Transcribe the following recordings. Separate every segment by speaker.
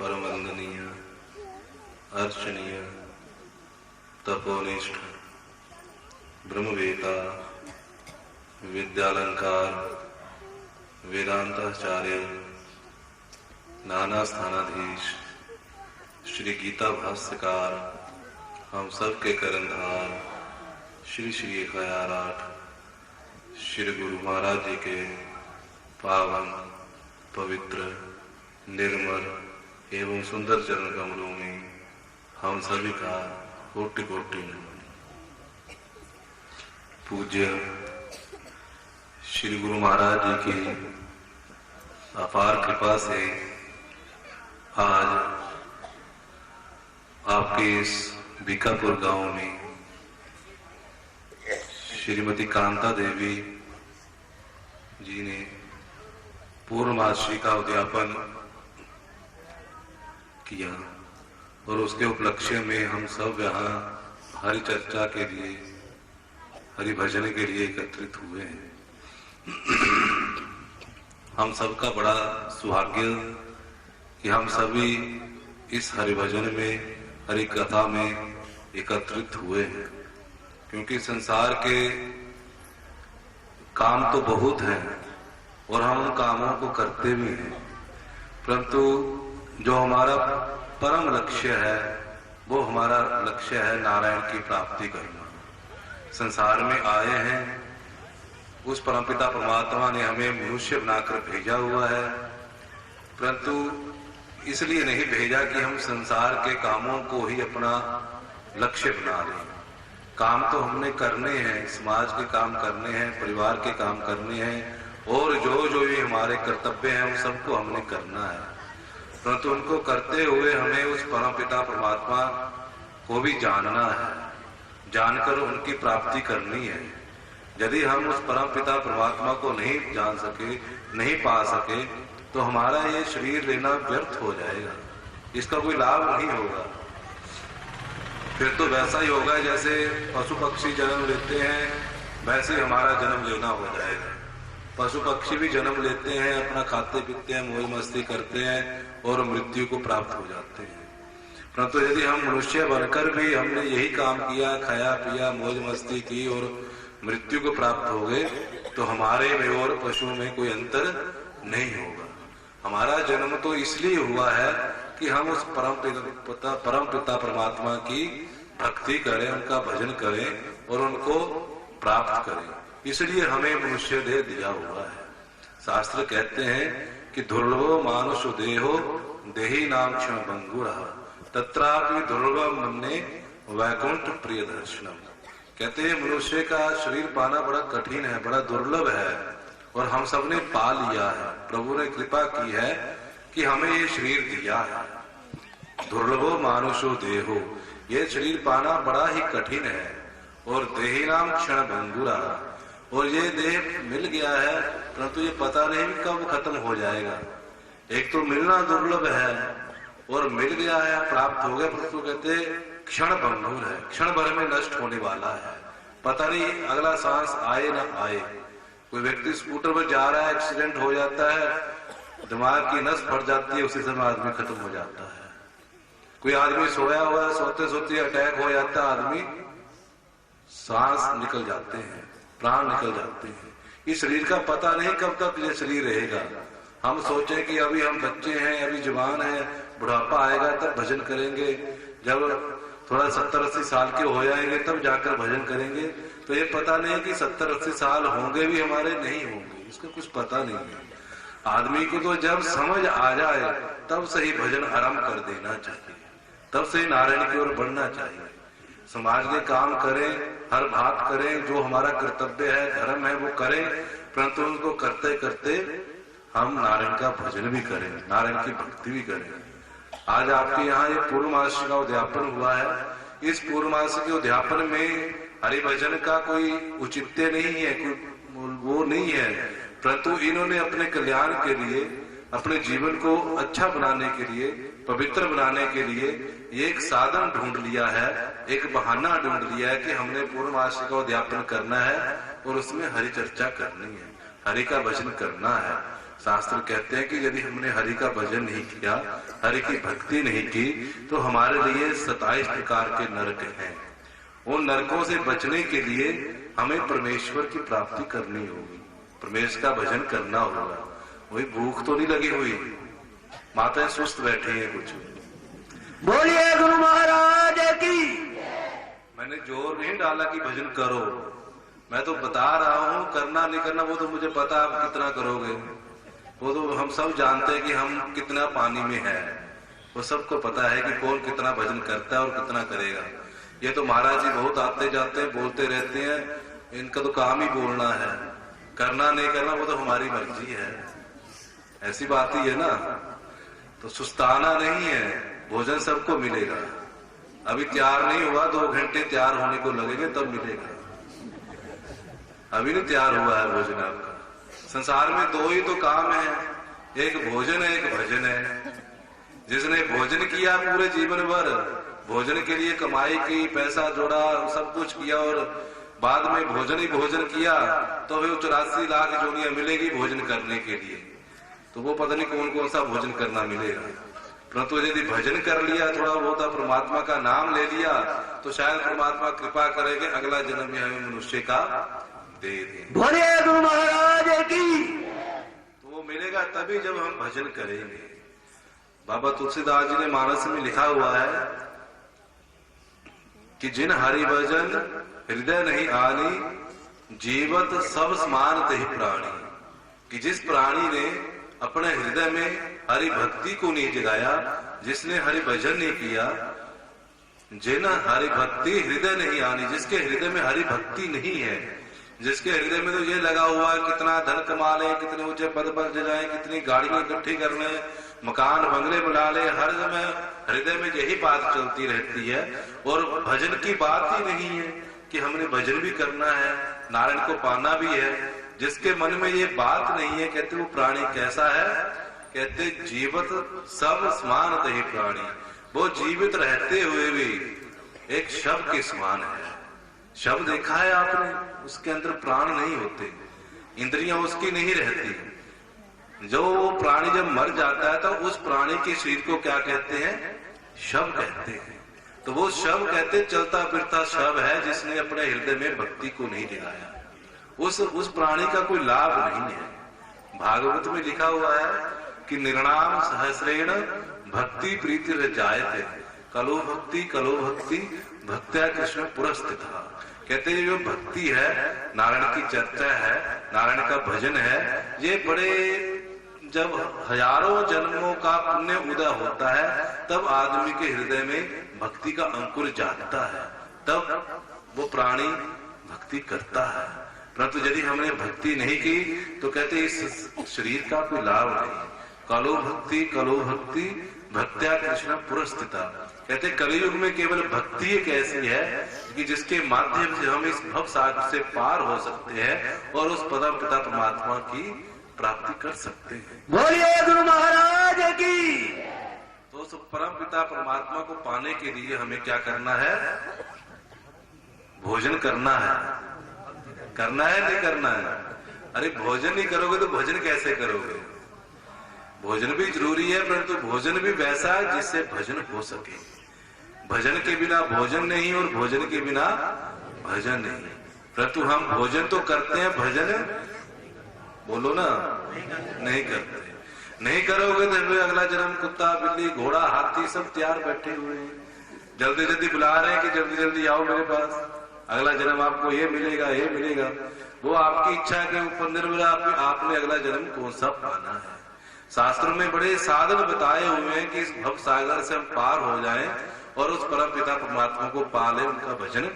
Speaker 1: परम वंदनीय, अर्चनीय, तपोनिष्ठ, ब्रह्मवेता, विद्यालंकार, वेदांताचार्य, नाना स्थानाधीश, श्री गीता भाष्यकार, हम सब के करंधार श्री श्री 108 श्री गुरु महाराज जी के पावन, पवित्र, निर्मल एवं सुंदर चरण कमलों में हम सभी का कोटि कोटि नमन। पूज्य श्री गुरु महाराज जी की अपार कृपा से आज आपके इस बीकापुर गांव में श्रीमती कांता देवी जी ने पूर्णमासी का उद्यापन किया और उसके उपलक्ष्य में हम सब यहाँ हरि चर्चा के लिए, हरि भजन के लिए एकत्रित हुए हैं। हम सबका बड़ा सौभाग्य कि हम सभी इस हरि भजन में, हरि कथा में एकत्रित हुए हैं, क्योंकि संसार के काम तो बहुत हैं और हम उन कामों को करते भी हैं, परंतु जो हमारा परम लक्ष्य है वो हमारा लक्ष्य है नारायण की प्राप्ति करना। संसार में आए हैं, उस परमपिता परमात्मा ने हमें मनुष्य बनाकर भेजा हुआ है, परंतु इसलिए नहीं भेजा कि हम संसार के कामों को ही अपना लक्ष्य बना लें। काम तो हमने करने हैं, समाज के काम करने हैं, परिवार के काम करने हैं, और जो जो भी हमारे कर्तव्य हैं उन सबको हमने करना है, परंतु उनको करते हुए हमें उस परमपिता परमात्मा को भी जानना है, जानकर उनकी प्राप्ति करनी है। यदि हम उस परमपिता परमात्मा को नहीं जान सके, नहीं पा सके, तो हमारा ये शरीर लेना व्यर्थ हो जाएगा, इसका कोई लाभ नहीं होगा। फिर तो वैसा ही होगा जैसे पशु पक्षी जन्म लेते हैं, वैसे ही हमारा जन्म लेना हो जाएगा। पशु पक्षी भी जन्म लेते हैं, अपना खाते पीते हैं, मौज मस्ती करते हैं और मृत्यु को प्राप्त हो जाते हैं। परंतु यदि हम मनुष्य बनकर भी हमने यही काम किया, खाया पिया, मौज मस्ती की और मृत्यु को प्राप्त हो गए, तो हमारे में और पशुओं में कोई अंतर नहीं होगा। हमारा जन्म तो इसलिए हुआ है कि हम उस परम पिता परमात्मा की भक्ति करें, उनका भजन करें और उनको प्राप्त करें, इसलिए हमें मनुष्य देह दिया हुआ है। शास्त्र कहते हैं कि दुर्लभो मानुष देहो देही नाम क्षण भंगुरा तत्रापि दुर्लभ मन्ने वैकुंठ प्रिय दर्शनम। कहते हैं मनुष्य का शरीर पाना बड़ा कठिन है, बड़ा दुर्लभ है, और हम सबने पा लिया है। प्रभु ने कृपा की है कि हमें ये शरीर दिया है। दुर्लभो मानुषो देहो, ये शरीर पाना बड़ा ही कठिन है, और देही नाम क्षण भंगुरा, और ये देह मिल गया है, परंतु ये पता नहीं कब खत्म हो जाएगा। एक तो मिलना दुर्लभ है और मिल गया है, प्राप्त हो गया, परंतु कहते क्षण भंगुर है, क्षण भर में नष्ट होने वाला है, पता नहीं अगला सांस आए ना आए। कोई व्यक्ति स्कूटर पर जा रहा है, एक्सीडेंट हो जाता है, दिमाग की नस फट जाती है, उसी समय आदमी खत्म हो जाता है। कोई आदमी सोया हुआ है, सोते सोते अटैक हो जाता है, आदमी सांस निकल जाते हैं, प्राण निकल जाते हैं। इस शरीर का पता नहीं कब तक ये शरीर रहेगा। हम सोचें कि अभी हम बच्चे हैं, अभी जवान हैं, बुढ़ापा आएगा तब भजन करेंगे, जब थोड़ा 70-80 साल के हो जाएंगे तब जाकर भजन करेंगे, तो ये पता नहीं कि 70-80 साल होंगे भी हमारे, नहीं होंगे, इसका कुछ पता नहीं है। आदमी को तो जब समझ आ जाए तब से ही भजन आरंभ कर देना चाहिए, तब से ही नारायण की ओर बढ़ना चाहिए। समाज के काम करें, हर बात करें, जो हमारा कर्तव्य है, धर्म है, वो करें, परंतु उनको करते करते हम नारायण का भजन भी करें, नारायण की भक्ति भी करें। आज आपके यहाँ ये पूर्णमासी का उद्यापन हुआ है। इस पूर्णमासी के उद्यापन में हरि भजन का कोई औचित्य नहीं है, कोई वो नहीं है, परंतु इन्होंने अपने कल्याण के लिए, अपने जीवन को अच्छा बनाने के लिए, पवित्र बनाने के लिए एक साधन ढूंढ लिया है, एक बहाना ढूंढ लिया है कि हमने पूर्णमासी का उद्यापन करना है और उसमें हरि चर्चा करनी है, हरि का भजन करना है। शास्त्र कहते हैं कि यदि हमने हरि का भजन नहीं किया, हरि की भक्ति नहीं की, तो हमारे लिए 27 प्रकार के नरक हैं। उन नरकों से बचने के लिए हमें परमेश्वर की प्राप्ति करनी होगी, परमेश्वर का भजन करना होगा। वही भूख तो नहीं लगी हुई, माताएं सुस्त बैठी हैं कुछ।
Speaker 2: बोलिए गुरु महाराज की।
Speaker 1: मैंने जोर नहीं डाला कि भजन करो, मैं तो बता रहा हूं करना नहीं करना वो तो मुझे पता, आप कितना करोगे वो तो हम सब जानते हैं कि हम कितना पानी में है, वो सबको पता है कि कौन कितना भजन करता है और कितना करेगा। ये तो महाराज जी बहुत आते जाते हैं, बोलते रहते हैं, इनका तो काम ही बोलना है, करना नहीं करना वो तो हमारी मर्जी है, ऐसी बात ही है ना। तो सुस्ताना नहीं है, भोजन सबको मिलेगा। अभी तैयार नहीं हुआ, 2 घंटे तैयार होने को लगेंगे तब मिलेगा, अभी नहीं तैयार हुआ है भोजन आपका। संसार में 2 ही तो काम है, एक भोजन है, एक भजन है। जिसने भोजन किया पूरे जीवन भर, भोजन के लिए कमाई की, पैसा जोड़ा, सब कुछ किया और बाद में भोजन ही भोजन किया, तो फिर 84 लाख जोनियां मिलेगी भोजन करने के लिए, तो वो पता नहीं कौन कौन सा भोजन करना मिलेगा। परंतु यदि भजन कर लिया, थोड़ा बहुत परमात्मा का नाम ले लिया, तो शायद परमात्मा कृपा करेंगे, अगला जन्म में हमें मनुष्य का दे दे।
Speaker 2: बोलिए गुरु महाराज की।
Speaker 1: तो वो मिलेगा तभी जब हम भजन करेंगे। बाबा तुलसीदास जी ने मानस में लिखा हुआ है कि जिन हरि भजन हृदय नहीं आनी, जीवत सब समान तहि प्राणी। कि जिस प्राणी ने अपने हृदय में हरि भक्ति को नहीं जगाया, जिसने हरि भजन नहीं किया, जिन हरि भक्ति हृदय नहीं आनी, जिसके हृदय में हरि भक्ति नहीं है, जिसके हृदय में तो ये लगा हुआ है कितना धन कमा ले, कितने ऊंचे पद पर जाए, कितनी गाड़ियां इकट्ठी कर ले, मकान बंगले बना ले, हर समय हृदय में यही बात चलती रहती है और भजन की बात ही नहीं है कि हमने भजन भी करना है, नारायण को पाना भी है। जिसके मन में ये बात नहीं है, कहते वो प्राणी कैसा है, कहते जीवित सब समान तहि प्राणी। वो जीवित रहते हुए भी एक शव के समान है। शव देखा है आपने, उसके अंदर प्राण नहीं होते, इंद्रियां उसकी नहीं रहती। जो प्राणी जब मर जाता है तो उस प्राणी के शरीर को क्या कहते हैं, शव कहते हैं। तो वो शव कहते चलता फिरता शव है, जिसने अपने हृदय में भक्ति को नहीं जगाया, उस प्राणी का कोई लाभ नहीं है। भागवत में लिखा हुआ है कि निर्णाम सहस्रेण भक्ति प्रीति रजायते, कलो भक्ति भक्त्या कृष्ण पुरस्थिता। कहते हैं जो भक्ति है, नारायण की चर्चा है, नारायण का भजन है, ये बड़े जब हजारों जन्मों का पुण्य उदय होता है, तब आदमी के हृदय में भक्ति का अंकुर जागता है, तब वो प्राणी भक्ति करता है। परंतु यदि हमने भक्ति नहीं की तो कहते इस शरीर का कोई लाभ नहीं। कलो भक्ति भक्त्या कृष्ण पुरस्थिता। कहते कलयुग में केवल भक्ति एक ऐसी है कि जिसके माध्यम से हम इस भव सागर से पार हो सकते हैं और उस परम पिता परमात्मा की प्राप्ति कर सकते हैं।
Speaker 2: बोलिए गुरु महाराज की।
Speaker 1: तो उस परम पिता परमात्मा को पाने के लिए हमें क्या करना है, भोजन करना है। करना है नहीं करना है? अरे भोजन नहीं करोगे तो भजन कैसे करोगे? भोजन भी जरूरी है, परंतु भोजन भी वैसा है जिससे भजन हो सके। भजन के बिना भोजन नहीं और भोजन के बिना भजन नहीं। परंतु हम भोजन तो करते हैं, भजन बोलो ना नहीं करते। नहीं करोगे तो अगला जन्म कुत्ता बिल्ली घोड़ा हाथी सब तैयार बैठे हुए हैं, जल्दी जल्दी बुला रहे हैं कि जल्दी जल्दी आओ मेरे पास, अगला जन्म आपको ये मिलेगा ये मिलेगा। वो आपकी इच्छा के ऊपर निर्भर आपने अगला जन्म कौन सा पाना है। शास्त्रों में बड़े साधन बताए हुए हैं कि इस भव सागर से हम पार हो जाएं और उस परम पिता परमात्मा को पाले, उनका भजन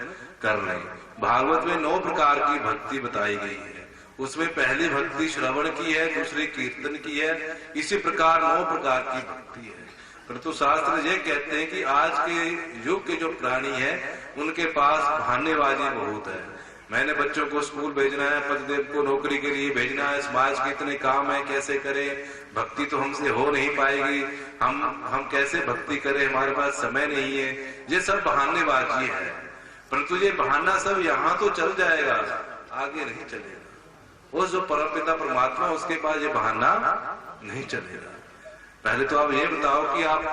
Speaker 1: कर लें। भागवत में 9 प्रकार की भक्ति बताई गई है। उसमें पहली भक्ति श्रवण की है, दूसरी कीर्तन की है, इसी प्रकार 9 प्रकार की भक्ति है। परंतु शास्त्र ये कहते हैं कि आज के युग के जो प्राणी हैं उनके पास बहानेबाजी बहुत है। मैंने बच्चों को स्कूल भेजना है, पतिदेव को नौकरी के लिए भेजना है, समाज के इतने काम है, कैसे करें, भक्ति तो हमसे हो नहीं पाएगी, हम कैसे भक्ति करें, हमारे पास समय नहीं है। ये सब बहानेबाजी है। परंतु ये बहाना सब यहाँ तो चल जाएगा, आगे नहीं चलेगा। उस जो परमपिता परमात्मा उसके पास ये बहाना नहीं चलेगा। पहले तो आप ये बताओ कि आप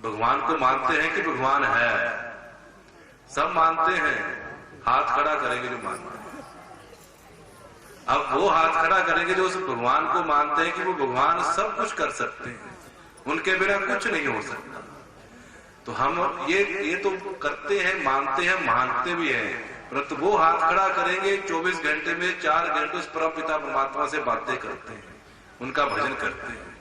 Speaker 1: भगवान को मानते हैं कि भगवान है? सब मानते हैं, हाथ खड़ा करेंगे जो मानते हैं। अब वो हाथ खड़ा करेंगे जो उस भगवान को मानते हैं कि वो भगवान सब कुछ कर सकते हैं, उनके बिना कुछ नहीं हो सकता। तो हम ये तो करते हैं, मानते हैं, मानते भी हैं, परंतु वो हाथ खड़ा करेंगे 24 घंटे में 4 घंटे उस परम पिता परमात्मा से बातें करते हैं, उनका भजन करते हैं।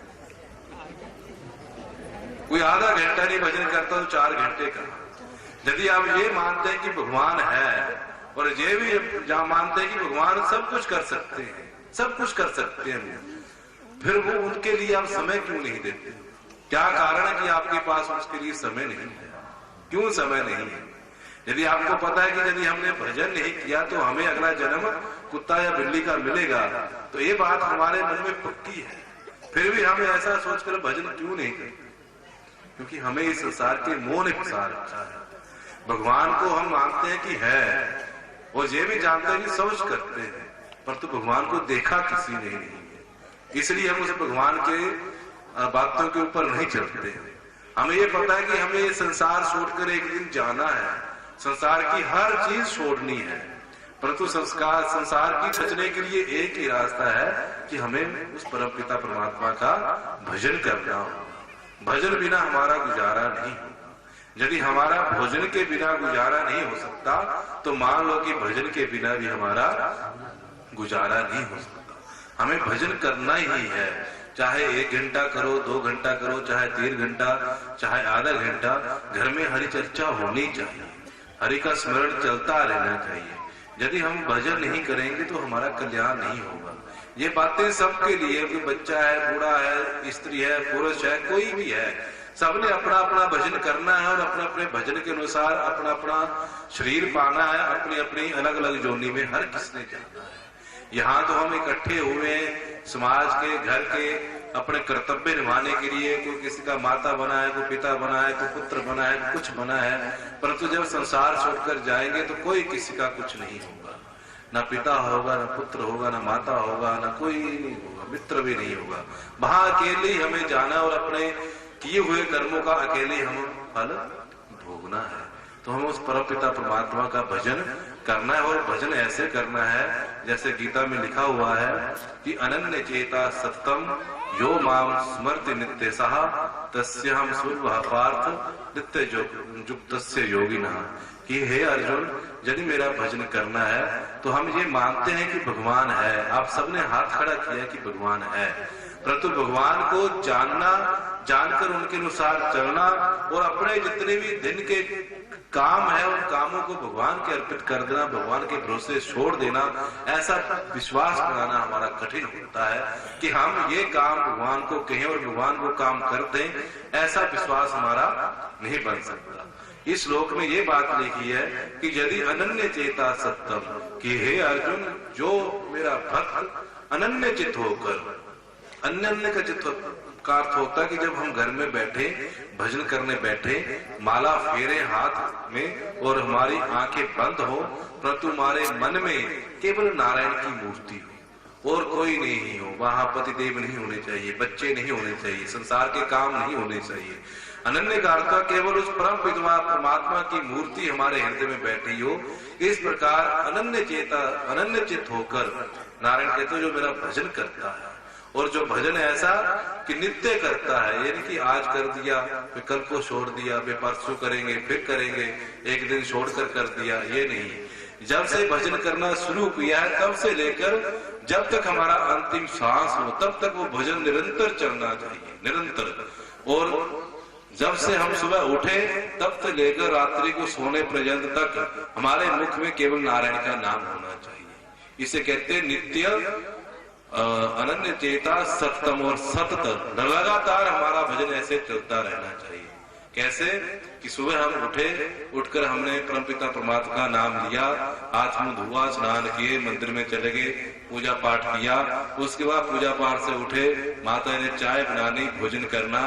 Speaker 1: कोई आधा घंटा नहीं भजन करता तो 4 घंटे का। यदि आप ये मानते हैं कि भगवान है और ये भी जहां मानते हैं कि भगवान सब कुछ कर सकते हैं, सब कुछ कर सकते हैं, फिर वो उनके लिए आप समय क्यों नहीं देते? क्या कारण है कि आपके पास उसके लिए समय नहीं है? क्यों समय नहीं है? यदि आपको पता है कि यदि हमने भजन नहीं किया तो हमें अगला जन्म कुत्ता या बिल्ली का मिलेगा, तो ये बात हमारे मन में पक्की है, फिर भी हमें ऐसा सोचकर भजन क्यों नहीं करते? क्योंकि हमें इस संसार के मोह ने फंसा रखा है। भगवान को हम मानते हैं कि है और ये भी जानते हैं कि समझ करते हैं, परंतु भगवान को देखा किसी ने नहीं है, इसलिए हम उस भगवान के बातों के ऊपर नहीं चलते हैं। हमें ये पता है कि हमें ये संसार छोड़कर एक दिन जाना है, संसार की हर चीज छोड़नी है, परंतु संसार की बचने के लिए एक ही रास्ता है कि हमें उस परमपिता परमात्मा का भजन करना हो। भजन बिना हमारा गुजारा नहीं होगा। यदि हमारा भोजन के बिना गुजारा नहीं हो सकता तो मान लो कि भजन के बिना भी हमारा गुजारा नहीं हो सकता। हमें भजन करना ही है, चाहे 1 घंटा करो, 2 घंटा करो, चाहे 3 घंटा, चाहे आधा घंटा, घर में हरि चर्चा होनी चाहिए, हरि का स्मरण चलता रहना चाहिए। यदि हम भजन नहीं करेंगे तो हमारा कल्याण नहीं होगा। ये बातें सबके लिए, कोई बच्चा है, बूढ़ा है, स्त्री है, पुरुष है, कोई भी है, सबने अपना अपना भजन करना है और अपने अपने भजन के अनुसार अपना अपना शरीर पाना है, अपनी अपनी अलग अलग जोनी में हर किसने जाना है। यहाँ तो हम इकट्ठे हुए समाज के, घर के, अपने कर्तव्य निभाने के लिए। कोई किसी का माता बना है, कोई पिता बना है, कोई पुत्र बना है, कुछ बना है, परंतु जब संसार छोड़कर जाएंगे तो कोई किसी का कुछ नहीं होगा, ना पिता होगा, ना पुत्र होगा, ना माता होगा, ना कोई नहीं होगा, मित्र भी नहीं होगा। वहां अकेले ही हमें जाना और अपने किए हुए कर्मों का अकेले हम फल भोगना है। तो हमें उस परमपिता परमात्मा का भजन करना है और भजन ऐसे करना है जैसे गीता में लिखा हुआ है कि अनन्य चेता सततम यो माम स्मृति नित्य सह तस्यहम सुलभः पार्थ नित्य युक्तस्य योगिनः। कि हे अर्जुन, यदि मेरा भजन करना है तो हम ये मानते हैं कि भगवान है। आप सबने हाथ खड़ा किया कि भगवान है, परंतु भगवान को जानना, जानकर उनके अनुसार चलना और अपने जितने भी दिन के काम है उन कामों को भगवान के अर्पित कर देना, भगवान के भरोसे छोड़ देना, ऐसा विश्वास बनाना हमारा कठिन होता है कि हम ये काम भगवान को कहें और भगवान को काम करते हैं, ऐसा विश्वास हमारा नहीं बन सकता। इस श्लोक में ये बात लिखी है कि यदि अनन्य चेता सत्यम, कि हे अर्जुन, जो मेरा भक्त अनन्य चित्त होकर, अन्य का चित्त का अर्थ होता है कि जब हम घर में बैठे भजन करने बैठे, माला फेरे हाथ में और हमारी आंखें बंद हो, परंतु हमारे मन में केवल नारायण की मूर्ति हो और कोई नहीं हो, वहां पतिदेव नहीं होने चाहिए, बच्चे नहीं होने चाहिए, संसार के काम नहीं होने चाहिए। अनन्य का अर्थ केवल उस परम पिता परमात्मा की मूर्ति हमारे हृदय में बैठी हो। इस प्रकार अनन्य चेता, अनन्य चित्त होकर नारायण कहते जो मेरा भजन करता है, और जो भजन ऐसा कि नित्य करता है, यानी कि आज कर दिया फिर कल को छोड़ दिया, फिर परसों करेंगे, फिर करेंगे, एक दिन छोड़कर कर दिया, ये नहीं। जब से भजन करना शुरू किया है तब से लेकर जब तक हमारा अंतिम सांस हो तब तक वो भजन निरंतर चलना चाहिए, निरंतर। और जब से हम सुबह उठे तब से लेकर रात्रि को सोने पर्यंत तक हमारे मुख में केवल नारायण का नाम होना चाहिए। इसे कहते हैं नित्य अनन्य चेता सततम और सतत, लगातार हमारा भजन ऐसे चलता रहना चाहिए। कैसे कि सुबह हम उठे, उठकर हमने परमपिता परमात्मा का नाम लिया, हाथ मुंह धुआ, स्नान किए, मंदिर में चले गए, पूजा पाठ किया, उसके बाद पूजा पाठ से उठे, माता ने चाय बनानी, भोजन करना,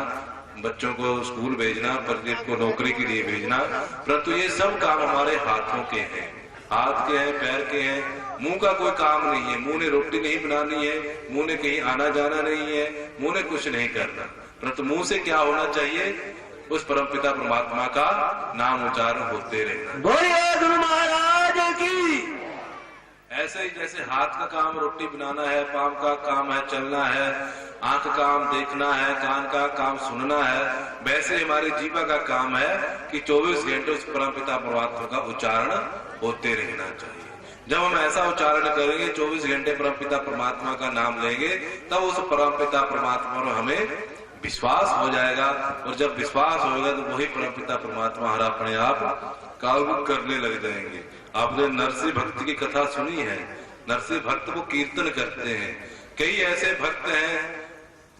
Speaker 1: बच्चों को स्कूल भेजना, पति को नौकरी के लिए भेजना, परंतु ये सब काम हमारे हाथों के हैं, हाथ के हैं, पैर के हैं, मुंह का कोई काम नहीं है, मुंह ने रोटी नहीं बनानी है, मुंह ने कहीं आना जाना नहीं है, मुंह ने कुछ नहीं करना, परंतु मुंह से क्या होना चाहिए? उस परमपिता परमात्मा का नाम उच्चारण होते रहना।
Speaker 2: बोलिए गुरु महाराज की।
Speaker 1: ऐसे ही जैसे हाथ का काम रोटी बनाना है, पांव का काम है चलना है, आंख का काम देखना है, कान का काम सुनना है, वैसे हमारे जीवा का काम है कि 24 घंटे उस परमपिता परमात्मा का उच्चारण होते रहना चाहिए। जब हम ऐसा उच्चारण करेंगे, 24 घंटे परमपिता परमात्मा का नाम लेंगे, तब उस परमपिता परमात्मा में हमें विश्वास हो जाएगा, और जब विश्वास होगा तो वही परमपिता परमात्मा हमारा अपने आप काम करने लग जाएंगे। आपने नरसिंह भक्त की कथा सुनी है। नरसिंह भक्त वो कीर्तन करते हैं। कई ऐसे भक्त हैं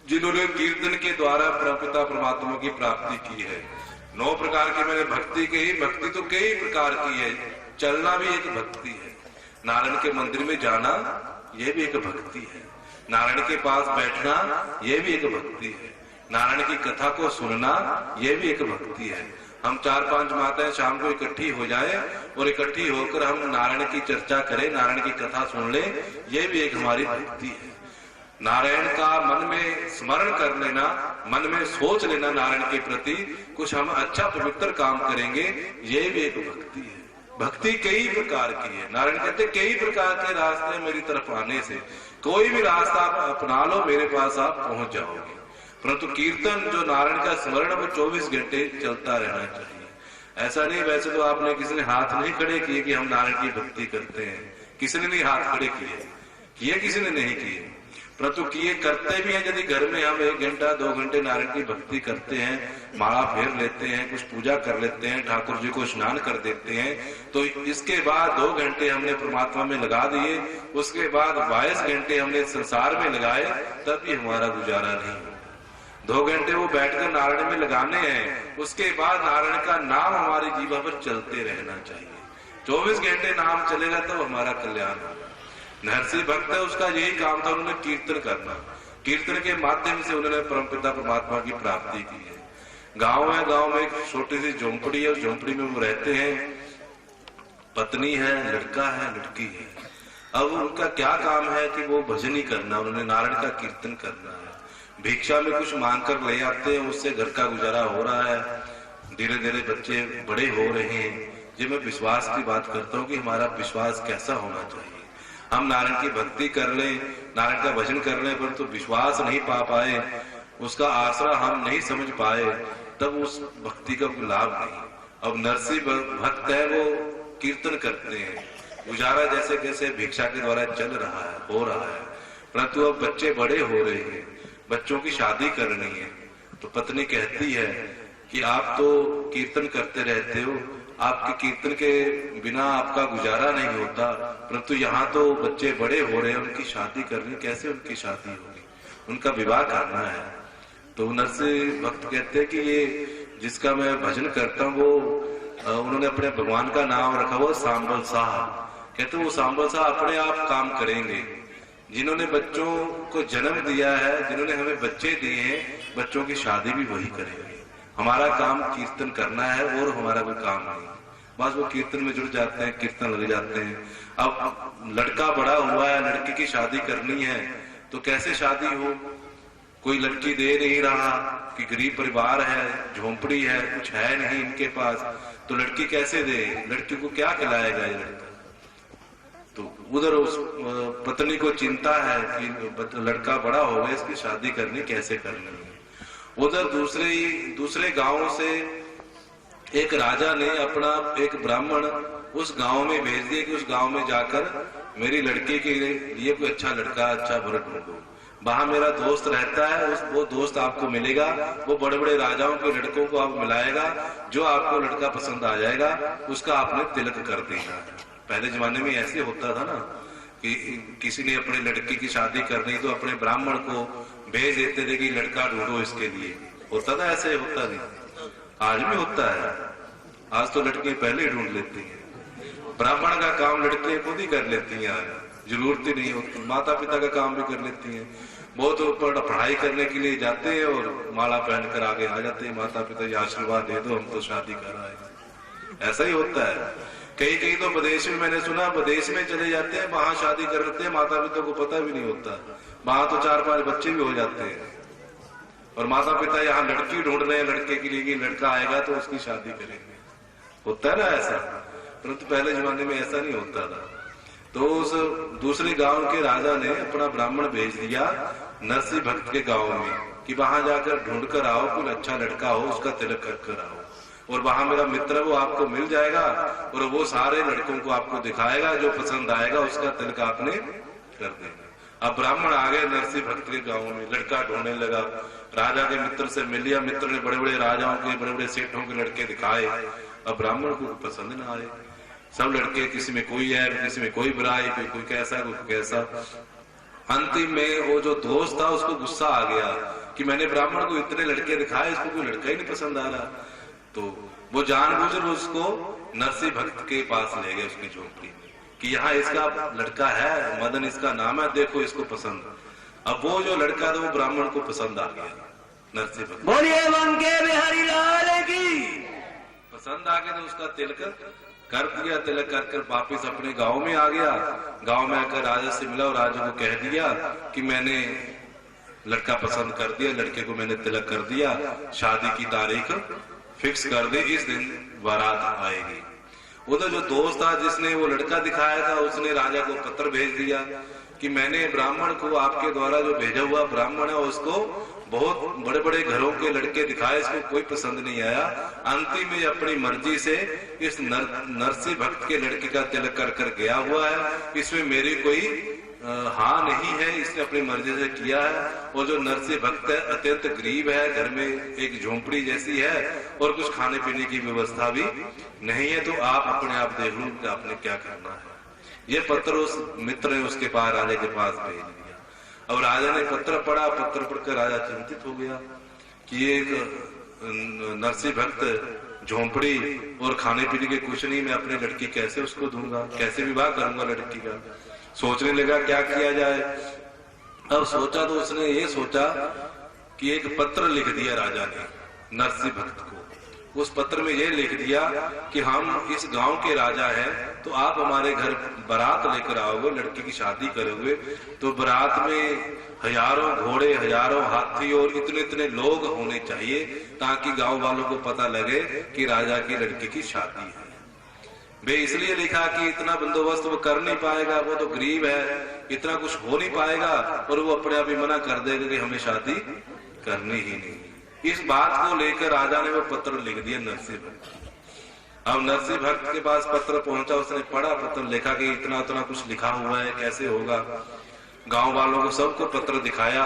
Speaker 1: जिन्होंने कीर्तन के द्वारा परमपिता परमात्मा की प्राप्ति की है। 9 प्रकार की मैंने भक्ति कही। भक्ति तो कई प्रकार की है। चलना भी एक भक्ति है। नारायण के मंदिर में जाना यह भी एक भक्ति है। नारायण के पास बैठना यह भी एक भक्ति है। नारायण की कथा को सुनना यह भी एक भक्ति है। हम 4-5 माताएं शाम को इकट्ठी हो जाए और इकट्ठी होकर हम नारायण की चर्चा करें, नारायण की कथा सुन ले, यह भी एक हमारी भक्ति है। नारायण का मन में स्मरण कर लेना, मन में सोच लेना नारायण के प्रति, कुछ हम अच्छा पवित्र काम करेंगे, यह भी एक भक्ति है। भक्ति कई प्रकार की है। नारायण कहते कई प्रकार के रास्ते मेरी तरफ आने से, कोई भी रास्ता आप अपना लो, मेरे पास आप पहुंच जाओगे। परंतु कीर्तन जो नारायण का स्मरण वो 24 घंटे चलता रहना चाहिए। ऐसा नहीं, वैसे तो आपने किसी ने हाथ नहीं खड़े किए कि हम नारायण की भक्ति करते हैं, किसी ने नहीं हाथ खड़े किए किसी ने नहीं किए, परंतु किए करते भी हैं। यदि घर में हम 1 घंटा 2 घंटे नारायण की भक्ति करते हैं, माला फेर लेते हैं, कुछ पूजा कर लेते हैं, ठाकुर जी को स्नान कर देते हैं, तो इसके बाद 2 घंटे हमने परमात्मा में लगा दिए, उसके बाद 22 घंटे हमने संसार में लगाए, तब भी हमारा गुजारा नहीं। 2 घंटे वो बैठकर नारायण में लगाने हैं, उसके बाद नारायण का नाम हमारी जीवा पर चलते रहना चाहिए। 24 घंटे नाम चलेगा तो हमारा कल्याण होगा। नरसिंह भक्त है, उसका यही काम था, उन्होंने कीर्तन करना। कीर्तन के माध्यम से उन्होंने परमपिता परमात्मा की प्राप्ति की है। गांव है, गांव में एक छोटी सी झोंपड़ी है, उस झोंपड़ी में वो रहते हैं। पत्नी है, लड़का है, लड़की है। अब उनका क्या काम है कि वो भजन ही करना, उन्होंने नारायण का कीर्तन करना है। भिक्षा में कुछ मांग कर ले आते हैं, उससे घर का गुजारा हो रहा है। धीरे धीरे बच्चे बड़े हो रहे हैं। ये मैं विश्वास की बात करता हूँ कि हमारा विश्वास कैसा होना चाहिए। हम नारायण की भक्ति कर लें, नारायण का भजन कर लें, परंतु विश्वास नहीं पा पाए, उसका आसरा हम नहीं समझ पाए, तब उस भक्ति का कोई लाभ नहीं। अब नरसिंह भक्त है, वो कीर्तन करते हैं, गुजारा जैसे कैसे भिक्षा के द्वारा चल रहा है, हो रहा है। परंतु अब बच्चे बड़े हो रहे हैं, बच्चों की शादी करनी है, तो पत्नी कहती है कि आप तो कीर्तन करते रहते हो, आपके कीर्तन के बिना आपका गुजारा नहीं होता, परंतु यहाँ तो बच्चे बड़े हो रहे हैं, उनकी शादी करनी, कैसे उनकी शादी होगी, उनका विवाह करना है। तो नरसिंह भक्त कहते हैं कि ये जिसका मैं भजन करता हूँ वो उन्होंने अपने भगवान का नाम रखा हुआ सांबल शाह। कहते वो सांबल शाह अपने आप काम करेंगे। जिन्होंने बच्चों को जन्म दिया है, जिन्होंने हमें बच्चे दिए हैं, बच्चों की शादी भी वही करेंगे। हमारा काम कीर्तन करना है और हमारा कोई काम नहीं। बस वो कीर्तन में जुड़ जाते हैं, कीर्तन लग जाते हैं। अब लड़का बड़ा हुआ है, लड़की की शादी करनी है, तो कैसे शादी हो? कोई लड़की दे नहीं रहा कि गरीब परिवार है, झोंपड़ी है, कुछ है नहीं इनके पास, तो लड़की कैसे दे? लड़की को क्या खिलाएगा ये लड़का? तो उधर उस पत्नी को चिंता है कि लड़का बड़ा हो गया, इसकी शादी करनी, कैसे करनी है। उधर दूसरे गांव से एक राजा ने अपना एक ब्राह्मण उस गांव में भेज दिया कि उस गांव में जाकर मेरी लड़की के लिए कोई अच्छा लड़का, अच्छा वर ढूंढो। वहां मेरा दोस्त रहता है, वो दोस्त आपको मिलेगा, वो बड़े बड़े राजाओं के लड़कों को आपको मिलाएगा, जो आपको लड़का पसंद आ जाएगा उसका आपने तिलक कर देना। पहले जमाने में ऐसे होता था ना कि किसी ने अपने लड़की की शादी करनी तो अपने ब्राह्मण को भेज देते थे कि लड़का ढूंढो इसके लिए। होता था ऐसे? होता नहीं, आज भी होता है। आज तो लड़कियां पहले ही ढूंढ लेती हैं, ब्राह्मण का काम लड़कियां खुद ही कर लेती हैं, जरूरत ही नहीं होती। माता पिता का काम भी कर लेती हैं। बहुत ऊपर पढ़ाई करने के लिए जाते हैं और माला पहनकर आगे आ जाते हैं, माता पिता ये आशीर्वाद दे दो, हम तो शादी कर रहे हैं। ऐसा ही होता है। कई कई तो विदेश में मैंने सुना, विदेश में चले जाते हैं, वहां शादी कर लेते हैं, माता पिता को पता भी नहीं होता, वहां तो 4-5 बच्चे भी हो जाते हैं और माता पिता यहाँ लड़की ढूंढ रहे हैं लड़के के लिए कि लड़का आएगा तो उसकी शादी करेंगे। होता है ना ऐसा, परंतु पहले जमाने में ऐसा नहीं होता था। तो उस दूसरे गांव के राजा ने अपना ब्राह्मण भेज दिया नरसिंह भक्त के गांव में कि वहां जाकर ढूंढ कर आओ, कोई अच्छा लड़का हो, उसका तिलक कर आओ, और वहां मेरा मित्र वो आपको मिल जाएगा और वो सारे लड़कों को आपको दिखाएगा, जो पसंद आएगा उसका तिलक आपने कर देना। अब ब्राह्मण आ गए नरसिंह भक्त के गांव में, लड़का ढूंढने लगा, राजा के मित्र से मिल लिया, मित्र ने बड़े बड़े राजाओं के बड़े बड़े सेठों के लड़के दिखाए। अब ब्राह्मण को पसंद ना आए, सब लड़के किसी में कोई है, किसी में कोई बुराई, कोई कैसा कोई कैसा। अंतिम में वो जो दोस्त था उसको गुस्सा आ गया कि मैंने ब्राह्मण को इतने लड़के दिखाए, इसको कोई लड़का ही नहीं पसंद आ रहा। तो वो जानबूझकर उसको नरसिंह भक्त के पास ले गए उसकी झोपड़ी में कि यहाँ इसका लड़का है, मदन इसका नाम है, देखो इसको पसंद। अब वो जो लड़का था वो ब्राह्मण को पसंद आ गया, नरसिंह भक्त
Speaker 2: बोलिए बंके बिहारी लाल की।
Speaker 1: पसंद आ गया तो उसका तिलक कर दिया, तिलक कर वापिस अपने गांव में आ गया। गांव में आकर राजा से मिला और राजा को कह दिया कि मैंने लड़का पसंद कर दिया, लड़के को मैंने तिलक कर दिया, शादी की तारीख फिक्स कर दी, इस दिन बारात आएगी। उधर जो दोस्त था जिसने वो लड़का दिखाया था उसने राजा को पत्र भेज दिया कि मैंने ब्राह्मण को आपके द्वारा जो भेजा हुआ ब्राह्मण है उसको बहुत बड़े बड़े घरों के लड़के दिखाए, इसको कोई पसंद नहीं आया। अंतिम में अपनी मर्जी से इस नरसिंह भक्त के लड़के का तिलक कर गया हुआ है, इसमें मेरी कोई हाँ नहीं है, इसने अपनी मर्जी से किया है। और जो नरसिंह भक्त है अत्यंत गरीब है, घर में एक झोंपड़ी जैसी है और कुछ खाने पीने की व्यवस्था भी नहीं है, तो आप अपने आप देख लो कि आपने क्या करना है। ये पत्र उस मित्र ने उसके पास राजा के पास भेज दिया। अब राजा ने पत्र पढ़ा, पत्र पढ़कर राजा चिंतित हो गया कि ये नरसिंह भक्त झोंपड़ी और खाने पीने के कुछ नहीं, मैं अपनी लड़की कैसे उसको दूंगा, कैसे विवाह करूंगा लड़की का। सोचने लगा क्या किया जाए। अब सोचा तो उसने ये सोचा कि एक पत्र लिख दिया राजा ने नरसिंह भक्त को। उस पत्र में ये लिख दिया कि हम इस गांव के राजा हैं, तो आप हमारे घर बारात लेकर आओगे, लड़की की शादी करोगे, तो बारात में हजारों घोड़े, हजारों हाथी और इतने इतने लोग होने चाहिए ताकि गांव वालों को पता लगे कि राजा की लड़की की शादी है। वे इसलिए लिखा कि इतना बंदोबस्त वो कर नहीं पाएगा, वो तो गरीब है, इतना कुछ हो नहीं पाएगा, और वो अपने आप ही मना कर देगा कि हमें शादी करनी ही नहीं। इस बात को लेकर राजा ने वो पत्र लिख दिया नरसिंह भक्त। अब नरसिंह भक्त के पास पत्र पहुंचा, उसने पढ़ा, पत्र लिखा कि इतना इतना कुछ लिखा हुआ है, कैसे होगा। गांव वालों को सबको पत्र दिखाया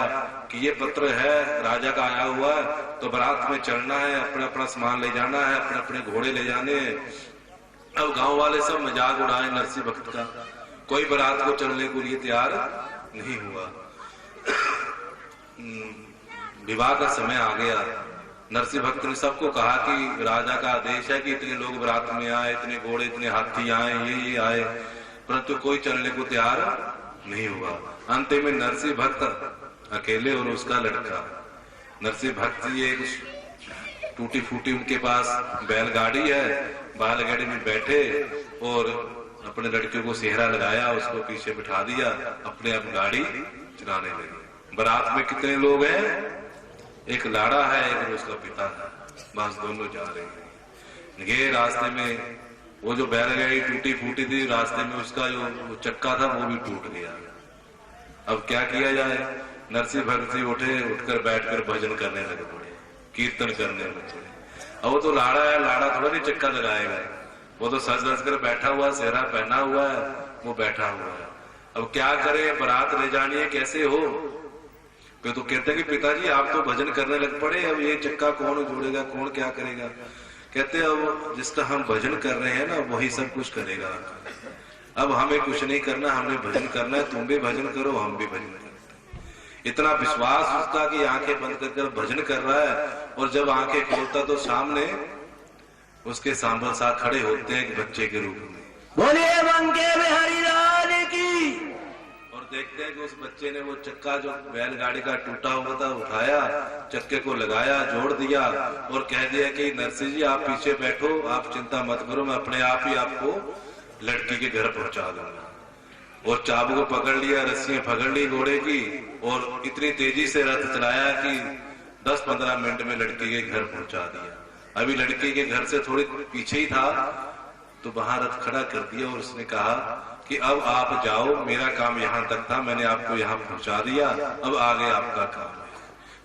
Speaker 1: कि ये पत्र है, राजा का आया हुआ है, तो बारात में चढ़ना है, अपना अपना सामान ले जाना है, अपने अपने घोड़े ले जाने हैं। अब गांव वाले सब मजाक उड़ाए नरसिंह भक्त का, कोई बारात को चलने को लिए तैयार नहीं हुआ। विवाह का समय आ गया। नरसिंह भक्त ने सबको कहा कि राजा का आदेश है कि इतने लोग बारात में आए, इतने घोड़े, इतने हाथी आए, ये आए, परंतु कोई चलने को तैयार नहीं हुआ। अंत में नरसिंह भक्त अकेले और उसका लड़का। नरसिंह भक्त जी एक टूटी फूटी उनके पास बैलगाड़ी है, बैलगाड़ी में बैठे और अपने लड़कियों को सेहरा लगाया, उसको पीछे बिठा दिया, अपने आप गाड़ी चलाने लगे। बारात में कितने लोग हैं? एक लाड़ा है, एक उसका पिता है, बस दोनों जा रहे हैं। ये रास्ते में वो जो बैलगाड़ी टूटी फूटी थी, रास्ते में उसका जो चक्का था वो भी टूट गया। अब क्या किया जाए? नरसिंह भक्त जी उठे, उठकर बैठकर भजन करने लगे, पड़े कीर्तन करने लगे। अब वो तो लाड़ा है, लाड़ा थोड़ा नहीं चक्का लगाएगा, वो तो सज धज कर बैठा हुआ, सेहरा पहना हुआ है, वो बैठा हुआ है। अब क्या करे, बारात ले जानी है, कैसे हो? तो कहते हैं कि पिताजी आप तो भजन करने लग पड़े, अब ये चक्का कौन जोड़ेगा, कौन क्या करेगा? कहते अब जिसका हम भजन कर रहे हैं ना, वही सब कुछ करेगा। अब हमें कुछ नहीं करना, हमने भजन करना है, तुम भी भजन करो, हम भी भजन करो। इतना विश्वास उसका कि आंखें बंद कर भजन कर रहा है, और जब आंखें खोलता तो सामने उसके सांभर साथ खड़े होते हैं एक बच्चे के रूप में।
Speaker 2: बोलिए बंके बिहारी लाल की।
Speaker 1: और देखते हैं कि उस बच्चे ने वो चक्का जो बैलगाड़ी का टूटा हुआ था उठाया, चक्के को लगाया, जोड़ दिया और कह दिया कि नरसिंह जी आप पीछे बैठो, आप चिंता मत करो, मैं अपने आप ही आपको लड़की के घर पहुंचा दूंगा। और चाबू को पकड़ लिया, रस्सियां पकड़ ली घोड़े की और इतनी तेजी से रथ चलाया कि 10-15 मिनट में लड़की के घर पहुंचा दिया। अभी लड़की के घर से थोड़ी पीछे ही था तो वहां रथ खड़ा कर दिया और उसने कहा कि अब आप जाओ, मेरा काम यहाँ तक था, मैंने आपको यहाँ पहुंचा दिया, अब आगे आपका काम है।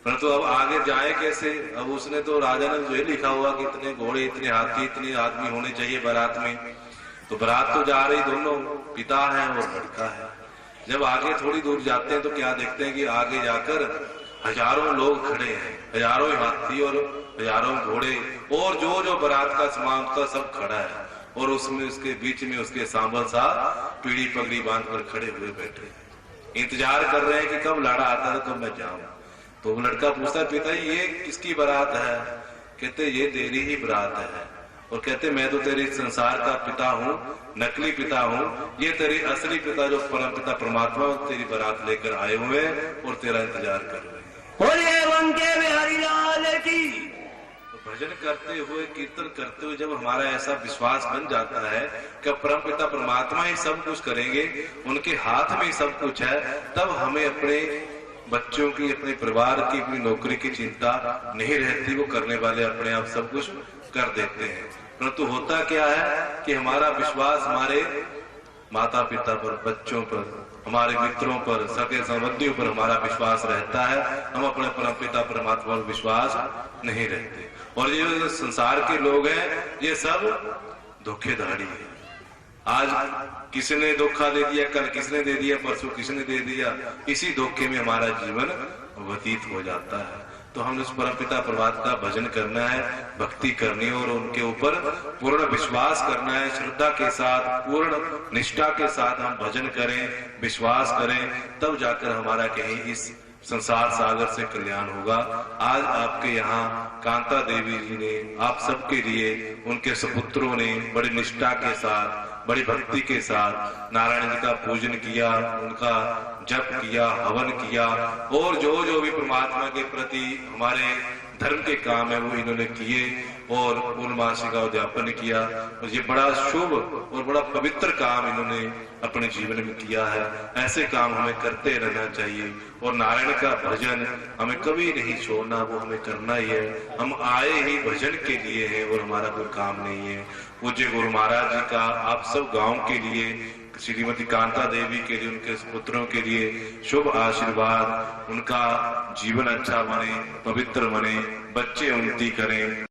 Speaker 1: परंतु अब आगे जाए कैसे? अब उसने तो राजा ने जो लिखा हुआ कि इतने घोड़े, इतने हाथी, इतने आदमी होने चाहिए बारात में, तो बारात तो जा रही, दोनों पिता है और लड़का है। जब आगे थोड़ी दूर जाते हैं तो क्या देखते हैं कि आगे जाकर हजारों लोग खड़े हैं, हजारों हाथी और हजारों घोड़े और जो जो बारात का सामान था सब खड़ा है और उसमें उसके बीच में उसके सांबल सा पीढ़ी पगड़ी बांध कर खड़े हुए बैठे हैं, इंतजार कर रहे हैं कि कब लाड़ा आता है तो मैं जाऊं। तो वो लड़का पूछता है पिता ये किसकी बारात है? कहते ये तेरी ही बारात है। और कहते मैं तो तेरे संसार का पिता हूँ, नकली पिता हूँ, ये तेरे असली पिता जो परम पिता परमात्मा तेरी बारात लेकर आए हुए और तेरा इंतजार कर रहे हैं।
Speaker 2: बोलिए बंके बिहारी लाल की।
Speaker 1: तो भजन करते हुए, कीर्तन करते हुए जब हमारा ऐसा विश्वास बन जाता है कि परम पिता परमात्मा ही सब कुछ करेंगे, उनके हाथ में ही सब कुछ है, तब हमें अपने बच्चों की, अपने परिवार की, अपनी नौकरी की चिंता नहीं रहती। वो करने वाले अपने आप सब कुछ कर देते हैं। परंतु होता क्या है कि हमारा विश्वास हमारे माता पिता पर, बच्चों पर, हमारे मित्रों पर, सगे संबंधियों पर हमारा विश्वास रहता है, हम अपने परम पिता परमात्मा पर विश्वास नहीं रहते। और ये जो संसार के लोग हैं ये सब धोखेधाड़ी है। आज किसने धोखा दे दिया, कल किसने दे दिया, परसों किसने दे दिया, इसी धोखे में हमारा जीवन व्यतीत हो जाता है। तो हम उस परमपिता परमात्मा का भजन करना है, भक्ति करनी है और उनके ऊपर पूर्ण विश्वास करना है। श्रद्धा के साथ, पूर्ण निष्ठा के साथ हम भजन करें, विश्वास करें, तब जाकर हमारा कहीं इस संसार सागर से कल्याण होगा। आज आपके यहाँ कांता देवी जी ने आप सबके लिए, उनके सुपुत्रों ने बड़ी निष्ठा के साथ, बड़ी भक्ति के साथ नारायण जी का पूजन किया, उनका जप किया, हवन किया और जो जो भी परमात्मा के प्रति हमारे धर्म के काम है वो इन्होंने किए और पूर्णमासी का उद्यापन किया। और ये बड़ा शुभ और बड़ा पवित्र काम इन्होंने अपने जीवन में किया है। ऐसे काम हमें करते रहना चाहिए और नारायण का भजन हमें कभी नहीं छोड़ना, वो हमें करना ही है। हम आए ही भजन के लिए हैं और हमारा कोई काम नहीं है। पूज्य गुरु महाराज जी का आप सब गांव के लिए, श्रीमती कांता देवी के लिए, उनके पुत्रों के लिए शुभ आशीर्वाद, उनका जीवन अच्छा बने, पवित्र बने, बच्चे उन्नति करें।